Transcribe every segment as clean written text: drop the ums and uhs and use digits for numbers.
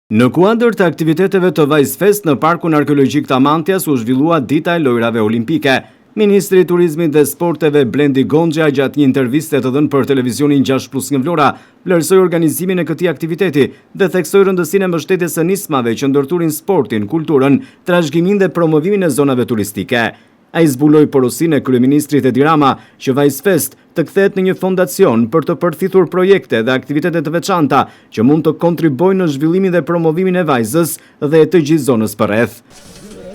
Në kuadër të aktiviteteve të Vajz Fest në Parkun Arkeologjik të Amantias u zhvillua Dita e Lojrave Olimpike. Ministri i Turizmit dhe Sporteve Blendi Gonxha gjatë një interviste të dhënë për televizionin 6+1 Vlora, vlerësoi organizimin e këtij aktiviteti dhe theksoi rëndësinë e mbështetjes së nismave që ndërturin sportin, kulturën, trashëgiminë dhe promovimin e zonave turistike. Ai zbuloi porosinë e kryeministrit Edi Rama që Vajz Fest të kthehet në një fondacion për të përfituar projekte dhe aktivitete të veçanta që mund të kontribuojnë në zhvillimin dhe promovimin e vajzës dhe të gjithë zonës përreth.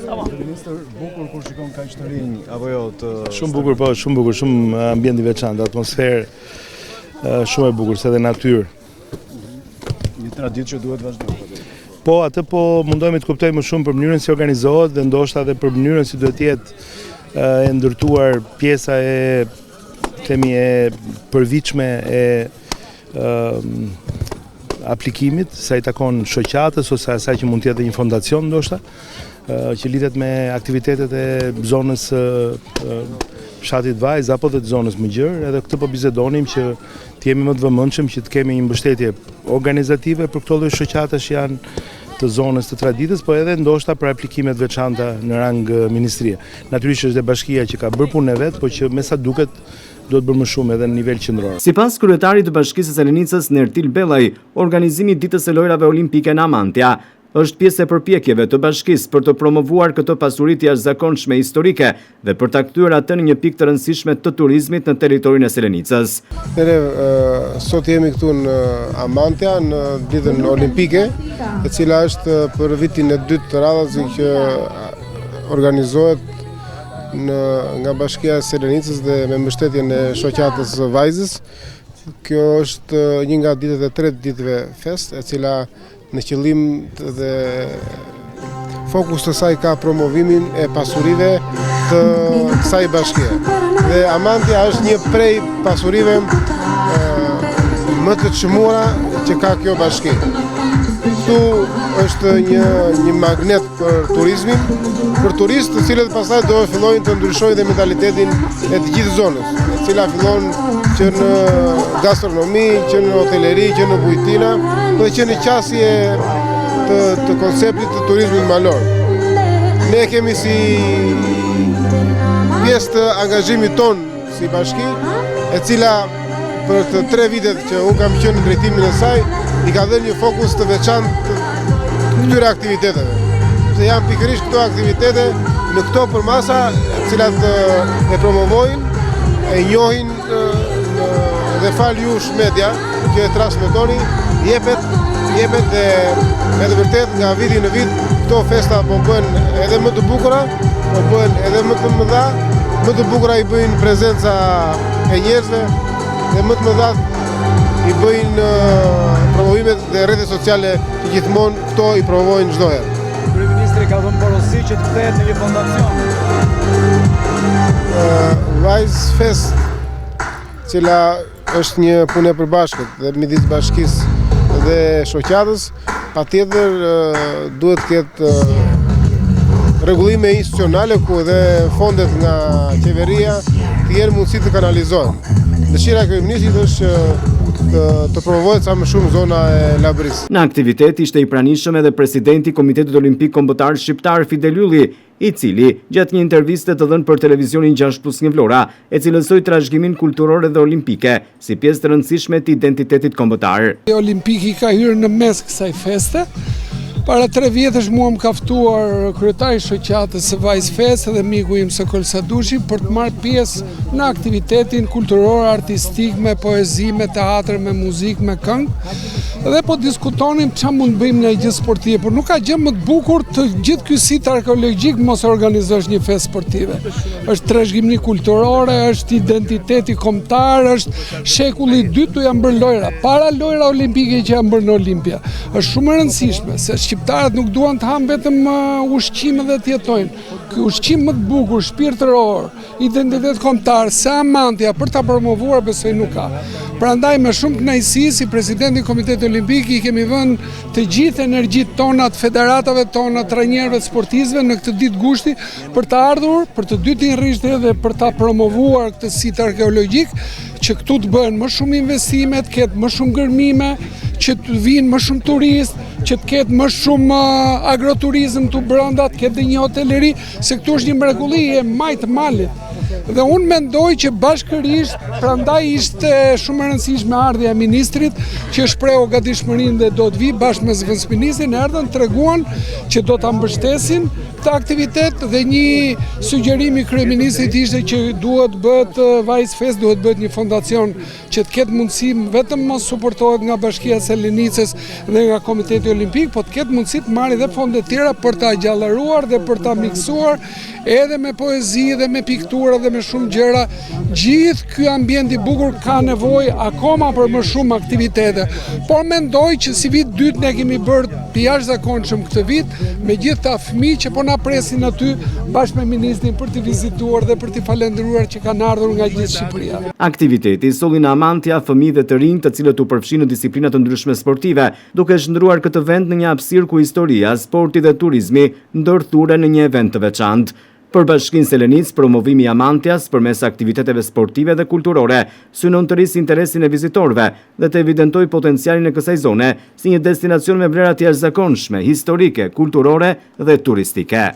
Ministër, bukur kur shikon kaq të rinj apo jo të Shumë bukur, po, shumë bukur, shumë ambient i veçantë, atmosferë shumë e bukur, se dhe natyrë. Një traditë që duhet vazhdojë. Po, atë po mundohemi të kuptojmë më shumë për mënyrën si organizohet dhe ndoshta edhe për mënyrën si duhet jetë e ndërtuar pjesa e përvitshme e aplikimit, sa i takon shoqatës ose asaj që mund të jetë një fondacion ndoshta, që lidhet me aktivitetet e zonës fshatit Vajz apo dhe të zonës Mëgjër, edhe këtë po bisedonim që të jemi më të vëmendshëm që të kemi një mbështetje organizative për këto lloj shoqatash që janë të zonës të traditës, po edhe ndoshta për aplikimet veçanta në rang ministrie. Natyrisht është dhe bashkia që ka bërë punën e vet, po që me sa duket duhet bërë më shumë edhe në nivel qendror. Sipas kryetarit të Bashkisë së Selenicës Nertil Bellaj, organizimi i Ditës së Lojrave Olimpike në Amantia është pjesë e përpjekjeve të bashkisë për të promovuar këtë pasuri të jashtëzakonshme historike dhe për ta kthyer atë në një pikë të rëndësishme të turizmit në territorin e Selenicës. Sot jemi këtu në Amantia në ditën olimpike, e cila është për vitin e dytë të radhës që organizohet nga Bashkia e Selenicës dhe me mbështetjen e shoqatës Vajzës. Kjo është një nga ditët e tretë ditëve fest, e cila në qëllim dhe fokus të saj ka promovimin e pasurive të kësaj bashkie. Dhe Amantia është një prej pasurive më të çmuara që ka kjo bashki. Këtu është një magnet për turizmin, për turistë të cilët pastaj do fillojnë të ndryshojnë dhe mentalitetin e të gjithë zonës, e cila fillon që në gastronomi, që në hoteleri, që në bujtina, dhe që në qasje të konceptit të turizmit malor. Ne kemi si pjesë të angazhimit ton si bashki, e cila për të 3 vitet që unë kam qenë në drejtimin e saj, i ka dhënë një fokus të veçantë këtyre aktiviteteve. Se janë pikërisht këto aktivitete në këto përmasa, cilat e promovojnë, e njohin dhe falë jush media që e transmetoni, jepet dhe me të vërtet nga viti në vit këto festa po bëhen edhe më të bukura, po bëhen edhe më të mëdha, më të bukura i bëjnë prezenca e njerëzve dhe më të mëdha i bëjnë promovimet dhe rrjetet sociale që gjithmonë këto i provojnë çdo herë. Kryeministri ka dhënë porosi që të kthehet në një fondacion. Vajz Fest, cila është një punë e përbashkët dhe midis bashkisë dhe shoqatës, patjetër duhet të ketë rregullime institucionale ku dhe fondet nga qeveria të jenë mundësi të kanalizohen. Dëshira e kryeministrit është të promovohet sa më shumë zona e Labrisë. Në aktivitet ishte i pranishëm edhe presidenti Komitetit Olimpik Kombëtar Shqiptar Fidel Ylli, i cili gjatë një interviste të dhënë për televizionin 6+1 Vlora, e cilësoi trashëgimin kulturor dhe olimpike si pjesë të rëndësishme të identitetit kombëtar. Olimpiki ka hyrë në mes kësaj feste. Para 3 vjetësh mua më ka ftuar kryetari i shoqatës së Vajz Fest dhe miku im Sokol Sadushi për të marrë pjesë në aktivitetin kulturor, artistik, me poezi, me teatr, me muzikë, me këngë. Dhe po diskutonim çfarë mund bëjmë në gjë sportive, por nuk ka gjë më të bukur të gjithë ky sit arkeologjik mos organizosh një festë sportive. Është trashëgimi kulturore, është identiteti kombëtar, është shekulli i dytë tu janë bërë lojra, para lojra olimpike që janë bërë në Olimpia. Është shumë e rëndësishme se shqiptarët nuk duan të hanë vetëm ushqime dhe të jetojnë. Ky ushqim më të bukur, shpirtëror, identitet kombëtar, se Amantia për ta promovuar besoj nuk ka. Prandaj me shumë kënaqësi si presidenti i Komitetit Olimpik i kemi vënë të gjithë energjitë tona, të federatave tona, trajnerëve të sportistëve në këtë ditë gushti për të ardhur, për të dytinjërisht edhe për ta promovuar këtë sit arkeologjik, që këtu të bëhen më shumë investime, të ketë më shumë gërmime, që të vinë më shumë turistë, që të ketë më shumë agroturizm të brenda, të ketë dhe një hoteleri, se këtu është një mrekulli e majtë malit. Dhe unë mendoj që bashkërisht, prandaj ishte shumë e rëndësishme ardhja e ministrit, që shprehu gatishmërinë dhe do të vi bashkë me zëvendësministrin, erdhën treguan që do ta mbështesin këtë aktivitet dhe një sugjerim i kryeministrit ishte që duhet bëhet Vice Fest, duhet bëhet një fondacion që të ketë mundësi vetëm mos suportohet nga Bashkia e Selenicës dhe nga Komiteti Olimpik, po të ketë mundësi të marrë dhe fonde tjera për ta gjallaruar dhe për ta miksuar edhe me poezi dhe me piktura dhe me shumë gjëra. Gjithë ky ambient i bukur ka nevojë akoma për më shumë aktivitete. Por mendoj që si vit dytë ne kemi bërë të jashtëzakonshëm këtë vit me gjithë ta fëmijë që po na presin aty bashkë me ministrin për të vizituar dhe për të falendëruar që kanë ardhur nga gjithë Shqipëria. Aktiviteti solli në Amantia fëmijë dhe të rinj të cilët u përfshin në disiplina të ndryshme sportive, duke shndruar këtë vend në një hapësirë ku historia, sporti dhe turizmi ndërthuren në një event të veçantë. Për Bashkinë Selenic, promovimi i Amantias përmes aktiviteteve sportive dhe kulturore synon të rrisë interesin e vizitorëve dhe të evidentoj potencialin e kësaj zone si një destinacion me vlera të jashtëzakonshme, historike, kulturore dhe turistike.